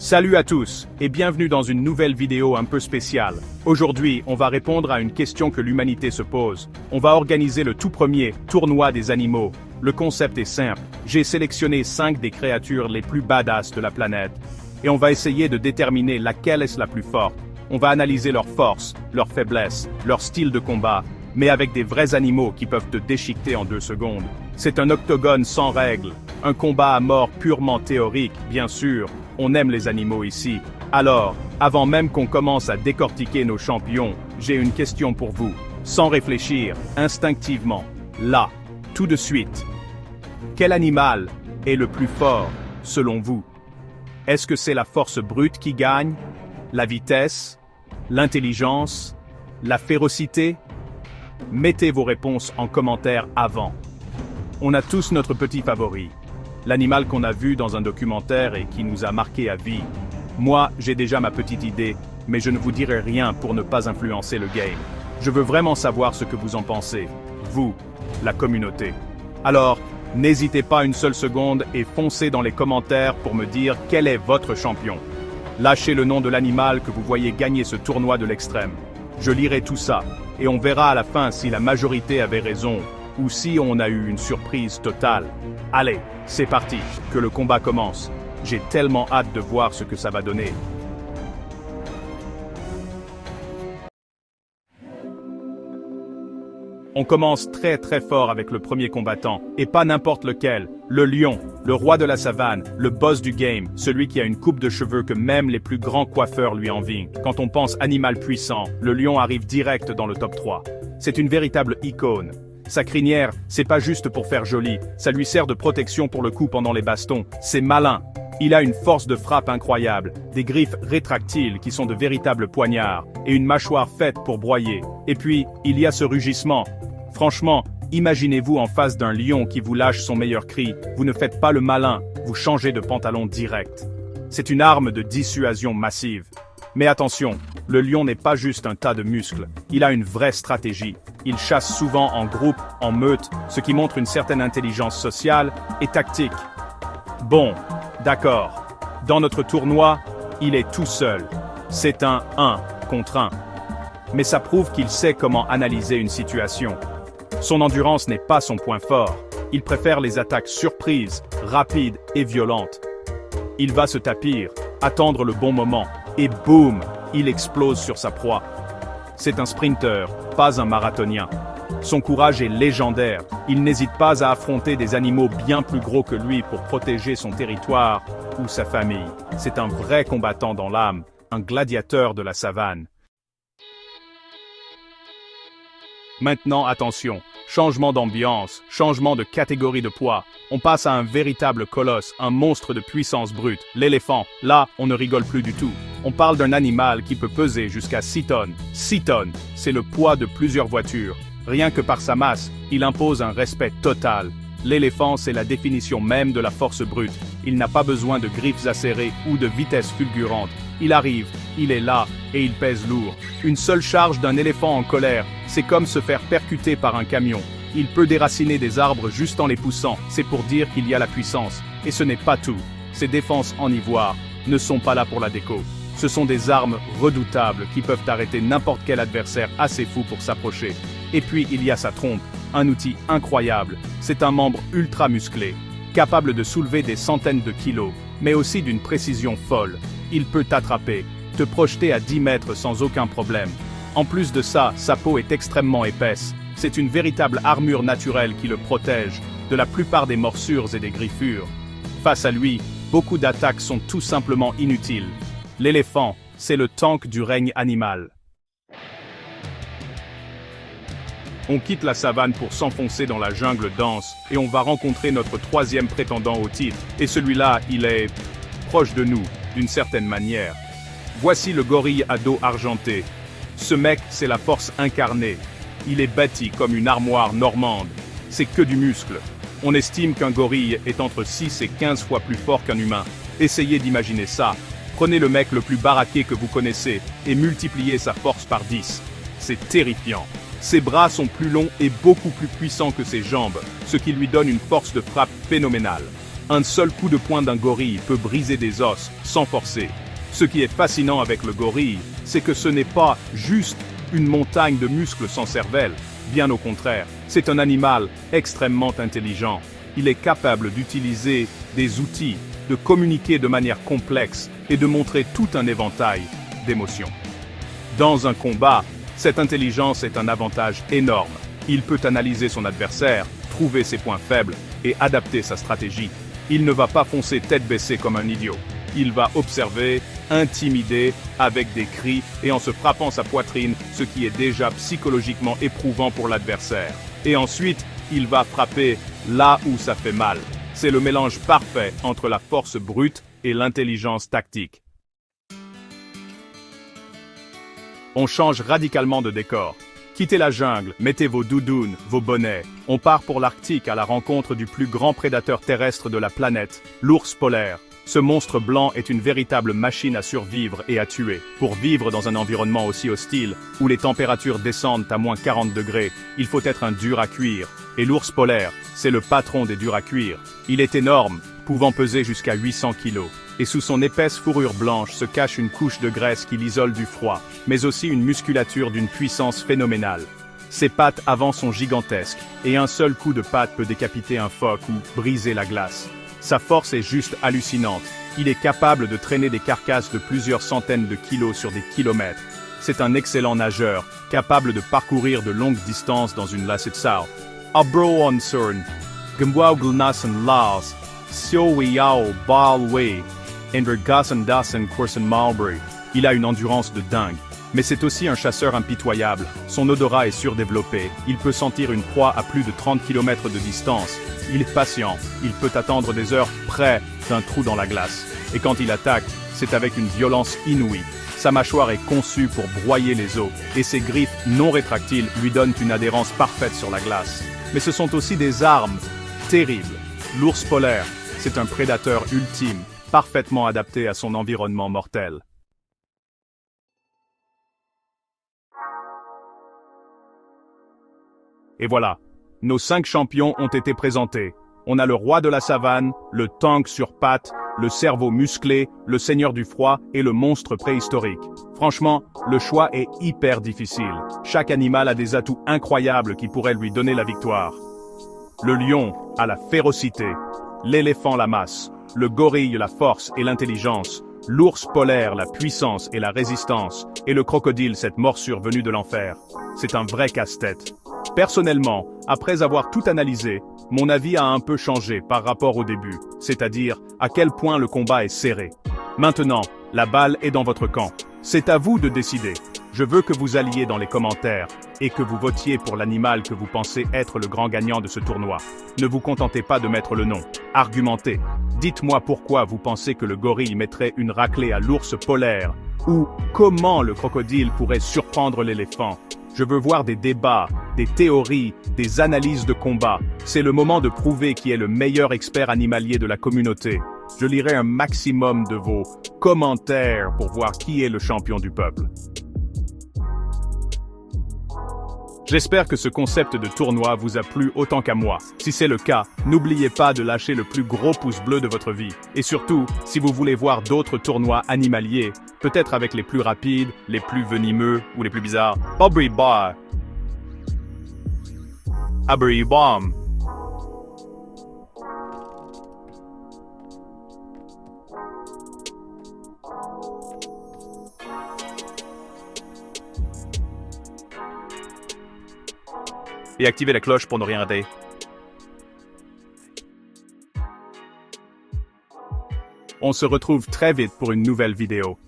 Salut à tous, et bienvenue dans une nouvelle vidéo un peu spéciale. Aujourd'hui, on va répondre à une question que l'humanité se pose. On va organiser le tout premier tournoi des animaux. Le concept est simple, j'ai sélectionné 5 des créatures les plus badass de la planète. Et on va essayer de déterminer laquelle est la plus forte. On va analyser leurs forces, leurs faiblesses, leur style de combat, mais avec des vrais animaux qui peuvent te déchiqueter en 2 secondes. C'est un octogone sans règles, un combat à mort purement théorique, bien sûr. On aime les animaux ici. Alors, avant même qu'on commence à décortiquer nos champions, j'ai une question pour vous. Sans réfléchir, instinctivement, là, tout de suite. Quel animal est le plus fort, selon vous? Est-ce que c'est la force brute qui gagne? La vitesse? L'intelligence? La férocité? Mettez vos réponses en commentaire avant. On a tous notre petit favori. L'animal qu'on a vu dans un documentaire et qui nous a marqué à vie. Moi, j'ai déjà ma petite idée, mais je ne vous dirai rien pour ne pas influencer le game. Je veux vraiment savoir ce que vous en pensez, vous, la communauté. Alors, n'hésitez pas une seule seconde et foncez dans les commentaires pour me dire quel est votre champion. Lâchez le nom de l'animal que vous voyez gagner ce tournoi de l'extrême. Je lirai tout ça, et on verra à la fin si la majorité avait raison, ou si on a eu une surprise totale. Allez, c'est parti, que le combat commence. J'ai tellement hâte de voir ce que ça va donner. On commence très fort avec le premier combattant, et pas n'importe lequel. Le lion, le roi de la savane, le boss du game, celui qui a une coupe de cheveux que même les plus grands coiffeurs lui envient. Quand on pense animal puissant, le lion arrive direct dans le top 3. C'est une véritable icône. Sa crinière, c'est pas juste pour faire joli, ça lui sert de protection pour le coup pendant les bastons, c'est malin. Il a une force de frappe incroyable, des griffes rétractiles qui sont de véritables poignards, et une mâchoire faite pour broyer. Et puis, il y a ce rugissement. Franchement, imaginez-vous en face d'un lion qui vous lâche son meilleur cri, vous ne faites pas le malin, vous changez de pantalon direct. C'est une arme de dissuasion massive. Mais attention, le lion n'est pas juste un tas de muscles, il a une vraie stratégie. Il chasse souvent en groupe, en meute, ce qui montre une certaine intelligence sociale et tactique. Bon, d'accord. Dans notre tournoi, il est tout seul. C'est un 1 contre 1. Mais ça prouve qu'il sait comment analyser une situation. Son endurance n'est pas son point fort. Il préfère les attaques surprises, rapides et violentes. Il va se tapir, attendre le bon moment, et boum, il explose sur sa proie. C'est un sprinter, pas un marathonien. Son courage est légendaire, il n'hésite pas à affronter des animaux bien plus gros que lui pour protéger son territoire ou sa famille. C'est un vrai combattant dans l'âme, un gladiateur de la savane. Maintenant, attention, changement d'ambiance, changement de catégorie de poids. On passe à un véritable colosse, un monstre de puissance brute, l'éléphant. Là, on ne rigole plus du tout. On parle d'un animal qui peut peser jusqu'à 6 tonnes. 6 tonnes, c'est le poids de plusieurs voitures. Rien que par sa masse, il impose un respect total. L'éléphant, c'est la définition même de la force brute. Il n'a pas besoin de griffes acérées ou de vitesse fulgurante. Il arrive, il est là, et il pèse lourd. Une seule charge d'un éléphant en colère, c'est comme se faire percuter par un camion. Il peut déraciner des arbres juste en les poussant, c'est pour dire qu'il y a la puissance. Et ce n'est pas tout. Ses défenses en ivoire ne sont pas là pour la déco. Ce sont des armes redoutables qui peuvent arrêter n'importe quel adversaire assez fou pour s'approcher. Et puis il y a sa trompe, un outil incroyable. C'est un membre ultra musclé, capable de soulever des centaines de kilos, mais aussi d'une précision folle. Il peut t'attraper, te projeter à 10 mètres sans aucun problème. En plus de ça, sa peau est extrêmement épaisse. C'est une véritable armure naturelle qui le protège de la plupart des morsures et des griffures. Face à lui, beaucoup d'attaques sont tout simplement inutiles. L'éléphant, c'est le tank du règne animal. On quitte la savane pour s'enfoncer dans la jungle dense et on va rencontrer notre 3e prétendant au titre. Et celui-là, il est proche de nous, d'une certaine manière. Voici le gorille à dos argenté. Ce mec, c'est la force incarnée. Il est bâti comme une armoire normande. C'est que du muscle. On estime qu'un gorille est entre 6 et 15 fois plus fort qu'un humain. Essayez d'imaginer ça. Prenez le mec le plus baraqué que vous connaissez et multipliez sa force par 10. C'est terrifiant. Ses bras sont plus longs et beaucoup plus puissants que ses jambes, ce qui lui donne une force de frappe phénoménale. Un seul coup de poing d'un gorille peut briser des os sans forcer. Ce qui est fascinant avec le gorille, c'est que ce n'est pas juste une montagne de muscles sans cervelle. Bien au contraire, c'est un animal extrêmement intelligent. Il est capable d'utiliser des outils, de communiquer de manière complexe et de montrer tout un éventail d'émotions. Dans un combat, cette intelligence est un avantage énorme. Il peut analyser son adversaire, trouver ses points faibles et adapter sa stratégie. Il ne va pas foncer tête baissée comme un idiot. Il va observer, intimider avec des cris et en se frappant sa poitrine, ce qui est déjà psychologiquement éprouvant pour l'adversaire. Et ensuite, il va frapper là où ça fait mal. C'est le mélange parfait entre la force brute et l'intelligence tactique. On change radicalement de décor. Quittez la jungle, mettez vos doudounes, vos bonnets. On part pour l'Arctique à la rencontre du plus grand prédateur terrestre de la planète, l'ours polaire. Ce monstre blanc est une véritable machine à survivre et à tuer. Pour vivre dans un environnement aussi hostile, où les températures descendent à moins 40 degrés, il faut être un dur à cuire. Et l'ours polaire, c'est le patron des durs à cuire. Il est énorme, pouvant peser jusqu'à 800 kilos. Et sous son épaisse fourrure blanche se cache une couche de graisse qui l'isole du froid, mais aussi une musculature d'une puissance phénoménale. Ses pattes avant sont gigantesques, et un seul coup de patte peut décapiter un phoque ou briser la glace. Sa force est juste hallucinante. Il est capable de traîner des carcasses de plusieurs centaines de kilos sur des kilomètres. C'est un excellent nageur, capable de parcourir de longues distances dans une lassetsau. Abro onsurn, Gumwauglnassen Lars, Siowiao Balwe, Envergassen Dassen Kursen Malbury. Il a une endurance de dingue. Mais c'est aussi un chasseur impitoyable. Son odorat est surdéveloppé. Il peut sentir une proie à plus de 30 km de distance. Il est patient. Il peut attendre des heures près d'un trou dans la glace. Et quand il attaque, c'est avec une violence inouïe. Sa mâchoire est conçue pour broyer les os. Et ses griffes non rétractiles lui donnent une adhérence parfaite sur la glace. Mais ce sont aussi des armes terribles. L'ours polaire, c'est un prédateur ultime, parfaitement adapté à son environnement mortel. Et voilà, nos 5 champions ont été présentés. On a le roi de la savane, le tank sur pattes, le cerveau musclé, le seigneur du froid et le monstre préhistorique. Franchement, le choix est hyper difficile. Chaque animal a des atouts incroyables qui pourraient lui donner la victoire. Le lion a la férocité, l'éléphant la masse, le gorille la force et l'intelligence, l'ours polaire la puissance et la résistance, et le crocodile cette morsure venue de l'enfer. C'est un vrai casse-tête. Personnellement, après avoir tout analysé, mon avis a un peu changé par rapport au début, c'est-à-dire à quel point le combat est serré. Maintenant, la balle est dans votre camp. C'est à vous de décider. Je veux que vous alliez dans les commentaires et que vous votiez pour l'animal que vous pensez être le grand gagnant de ce tournoi. Ne vous contentez pas de mettre le nom. Argumentez. Dites-moi pourquoi vous pensez que le gorille mettrait une raclée à l'ours polaire ou comment le crocodile pourrait surprendre l'éléphant. Je veux voir des débats, des théories, des analyses de combat. C'est le moment de prouver qui est le meilleur expert animalier de la communauté. Je lirai un maximum de vos commentaires pour voir qui est le champion du peuple. J'espère que ce concept de tournoi vous a plu autant qu'à moi. Si c'est le cas, n'oubliez pas de lâcher le plus gros pouce bleu de votre vie. Et surtout, si vous voulez voir d'autres tournois animaliers, peut-être avec les plus rapides, les plus venimeux ou les plus bizarres. Abri Bomb. Et activez la cloche pour ne rien rater. On se retrouve très vite pour une nouvelle vidéo.